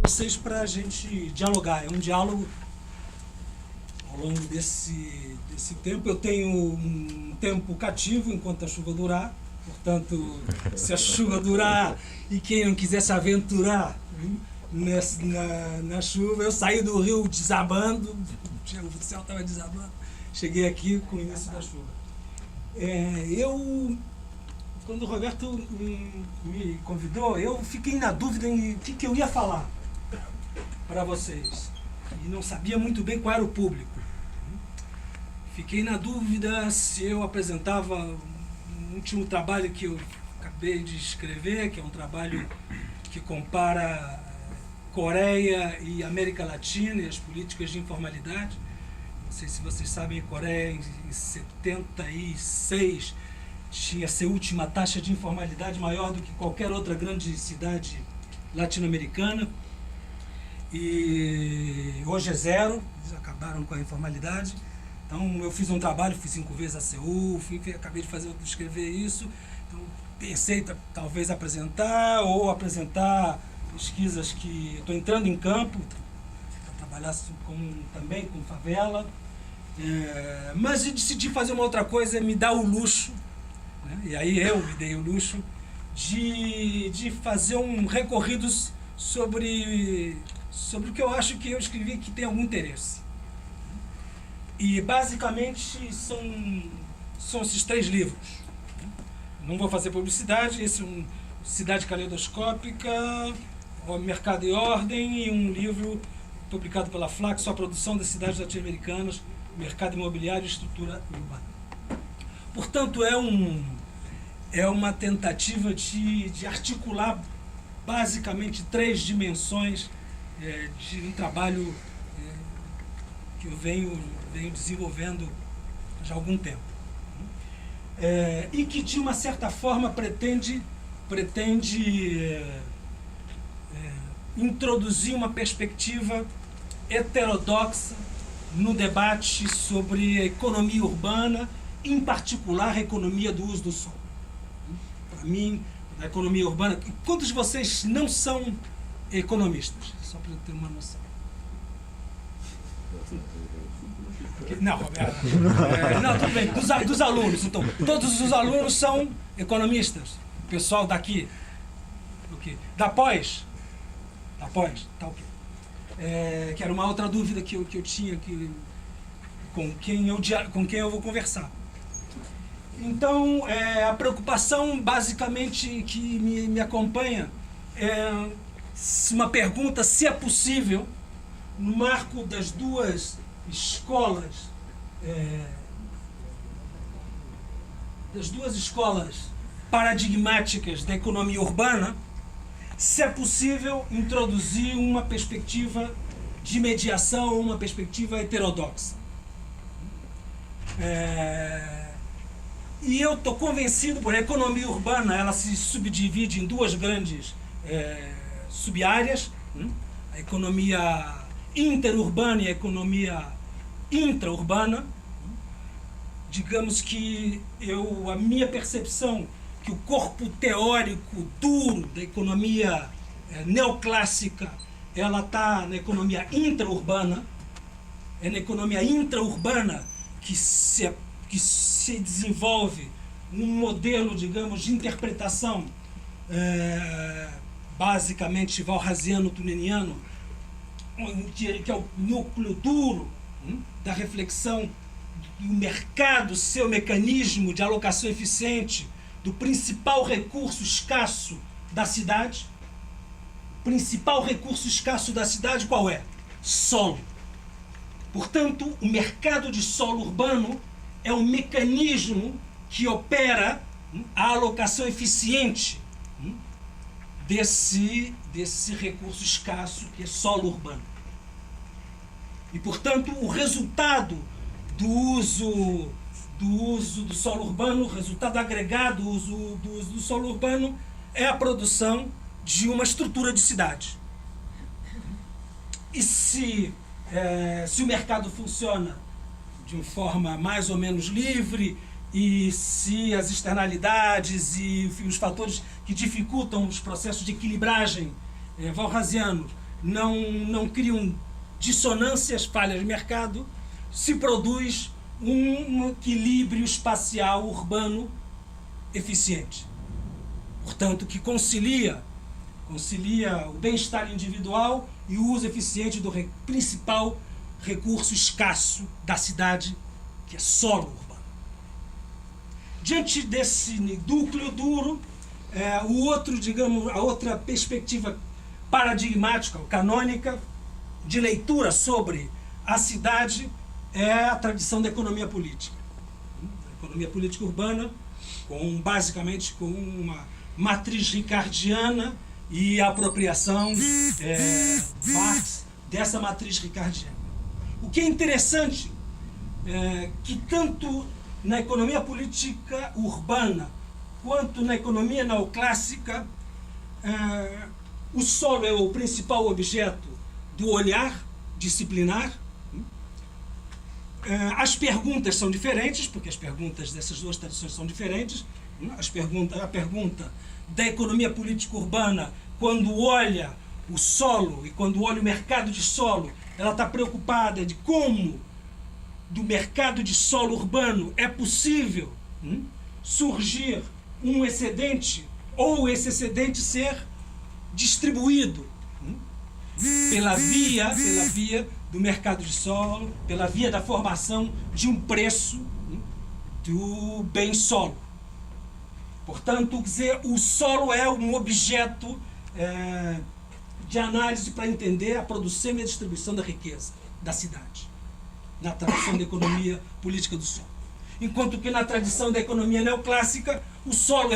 vocês para a gente dialogar. É um diálogo ao longo desse tempo. Eu tenho um tempo cativo enquanto a chuva durar. Portanto, se a chuva durar e quem não quiser se aventurar na chuva, eu saí do rio desabando, o céu estava desabando, cheguei aqui com o início da chuva. Quando o Roberto me convidou, eu fiquei na dúvida em o que eu ia falar para vocês. E não sabia muito bem qual era o público. Fiquei na dúvida se eu apresentava um último trabalho que eu acabei de escrever, que é um trabalho que compara Coreia e América Latina e as políticas de informalidade. Não sei se vocês sabem, a Coreia em 76 tinha sua última taxa de informalidade maior do que qualquer outra grande cidade latino-americana. E hoje é zero, eles acabaram com a informalidade. Então eu fiz um trabalho, fui 5 vezes a Seul, acabei de escrever isso. Então pensei talvez apresentar pesquisas que estou entrando em campo, para trabalhar também com favela. Mas eu decidi fazer uma outra coisa, me dar o luxo, né? E aí eu me dei o luxo de fazer um recorrido sobre o que eu acho que eu escrevi que tem algum interesse. E basicamente são esses 3 livros. Não vou fazer publicidade, esse é Cidade Caleidoscópica, O Mercado e Ordem, e um livro publicado pela Flaxo, A Produção das Cidades Latino-Americanas, Mercado Imobiliário e Estrutura Urbana. Portanto, é uma tentativa de articular basicamente 3 dimensões de um trabalho que eu venho desenvolvendo já há algum tempo. E que, de uma certa forma, pretende introduzir uma perspectiva heterodoxa no debate sobre a economia urbana, em particular a economia do uso do solo. Para mim, a economia urbana... Quantos de vocês não são economistas? Só para eu ter uma noção. Não, Roberto. Não, tudo bem. Dos alunos, então. Todos os alunos são economistas. O pessoal daqui. Da pós? Da pós? Tá ok. Que era uma outra dúvida que eu tinha com quem eu vou conversar. Então, a preocupação basicamente que me acompanha é uma pergunta se é possível, no marco das 2 escolas, paradigmáticas da economia urbana, se é possível introduzir uma perspectiva de mediação ou uma perspectiva heterodoxa. E eu estou convencido, por a economia urbana ela se subdivide em 2 grandes sub-áreas, a economia interurbana e a economia intraurbana. Digamos que a minha percepção que o corpo teórico duro da economia neoclássica ela está na economia intraurbana. É na economia intraurbana que se desenvolve um modelo, digamos, de interpretação basicamente walrasiano-tuneniano, que é o núcleo duro da reflexão do mercado, seu mecanismo de alocação eficiente do principal recurso escasso da cidade. O principal recurso escasso da cidade qual é? Solo. Portanto, o mercado de solo urbano é um mecanismo que opera a alocação eficiente desse recurso escasso que é solo urbano. E, portanto, o resultado do uso do solo urbano, o resultado agregado do uso do solo urbano é a produção de uma estrutura de cidade. E se o mercado funciona de uma forma mais ou menos livre, e se as externalidades e os fatores que dificultam os processos de equilibragem walrasianos não criam dissonâncias, falhas de mercado, se produz um equilíbrio espacial urbano eficiente. Portanto, que concilia o bem-estar individual e o uso eficiente do principal recurso escasso da cidade, que é solo urbano. Diante desse núcleo duro, a outra perspectiva paradigmática, ou canônica, de leitura sobre a cidade é a tradição da economia política. A economia política urbana, basicamente com uma matriz ricardiana e a apropriação Marx dessa matriz ricardiana. O que é interessante é que tanto na economia política urbana quanto na economia neoclássica, o solo é o principal objeto do olhar disciplinar. As perguntas são diferentes, porque as perguntas dessas duas tradições são diferentes. A pergunta da economia política urbana, quando olha o solo e quando olha o mercado de solo, ela está preocupada de como do mercado de solo urbano é possível surgir um excedente, ou esse excedente ser distribuído pela via do mercado de solo, pela via da formação de um preço do bem solo. Portanto, dizer, o solo é um objeto de análise para entender a produção e a distribuição da riqueza da cidade, na tradição da economia política do solo. Enquanto que na tradição da economia neoclássica, o solo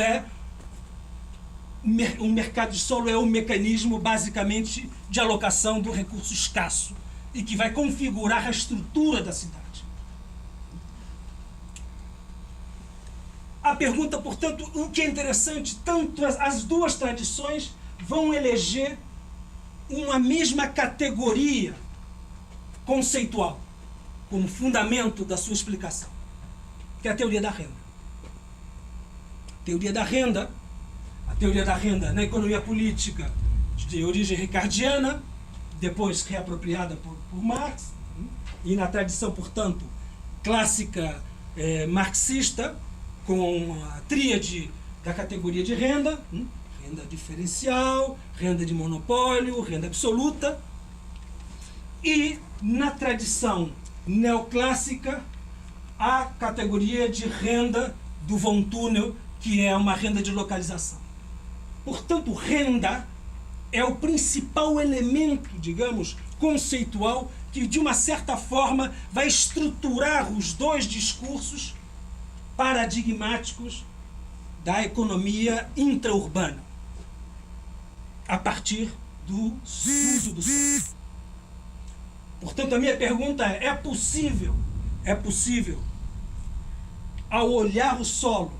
o mercado de solo é um mecanismo basicamente de alocação do recurso escasso e que vai configurar a estrutura da cidade. A pergunta, portanto, o que é interessante, tanto as duas tradições vão eleger uma mesma categoria conceitual como fundamento da sua explicação, que é a teoria da renda. A teoria da renda na economia política de origem ricardiana, depois reapropriada por Marx, e na tradição, portanto, clássica marxista, com a tríade da categoria de renda, renda diferencial, renda de monopólio, renda absoluta, e na tradição neoclássica, a categoria de renda do von Thunel, que é uma renda de localização. Portanto, renda é o principal elemento, digamos, conceitual, que de uma certa forma vai estruturar os dois discursos paradigmáticos da economia intraurbana, a partir do uso do solo. Portanto, a minha pergunta é possível, ao olhar o solo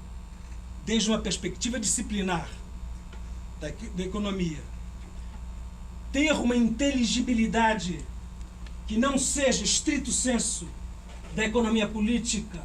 desde uma perspectiva disciplinar da economia, ter uma inteligibilidade que não seja estrito sensu da economia política